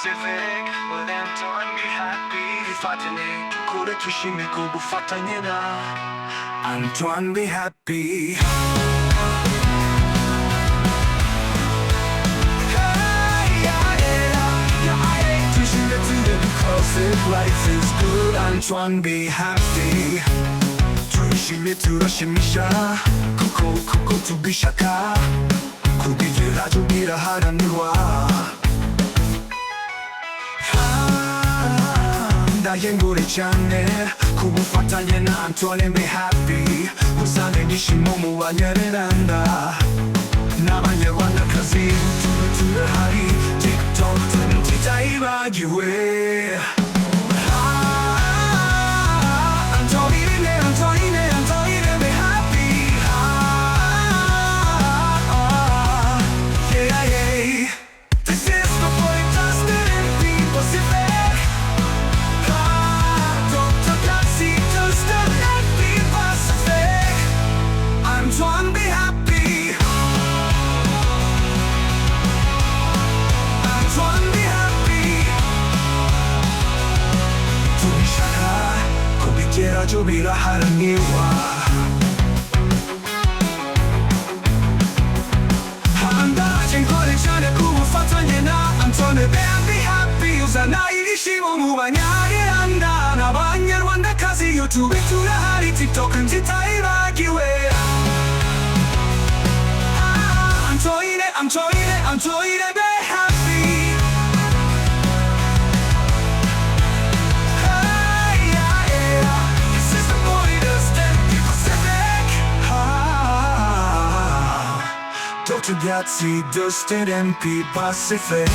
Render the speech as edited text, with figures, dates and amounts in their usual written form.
Pacific. Well, then don't be happy. Fatene, kure tushime kubu fatanye na. Antoine be happy. If life is good, Antoine be happy. 조심히 들으시미샤 쿠쿠쿠쿠 투비샤카 쿠비즈라 조비라 하라니와 나의 노래 장내 쿠부 파탄예나 Antoine be happy 우산에 니신 모모와 열애난다 나만 예완나 카지 투르투르하리 틱톡 뜨는 디자이바기웨 Antoine be happy. Antoine be happy. 투비샤카 고비케라 조비라 하랑이와 한다 쟁거리 전에 구분 파탄예나 Antoine be happy 우사나 이리시 모무마냐게 한다 나반열 완다카지 유튜브에 투라하리 틱톡은 지타이라기웨 Antoine be happy. Hey, yeah. This is the boy that's dead in Pacific. Dr. Gatsby, Dustin MP Pacific.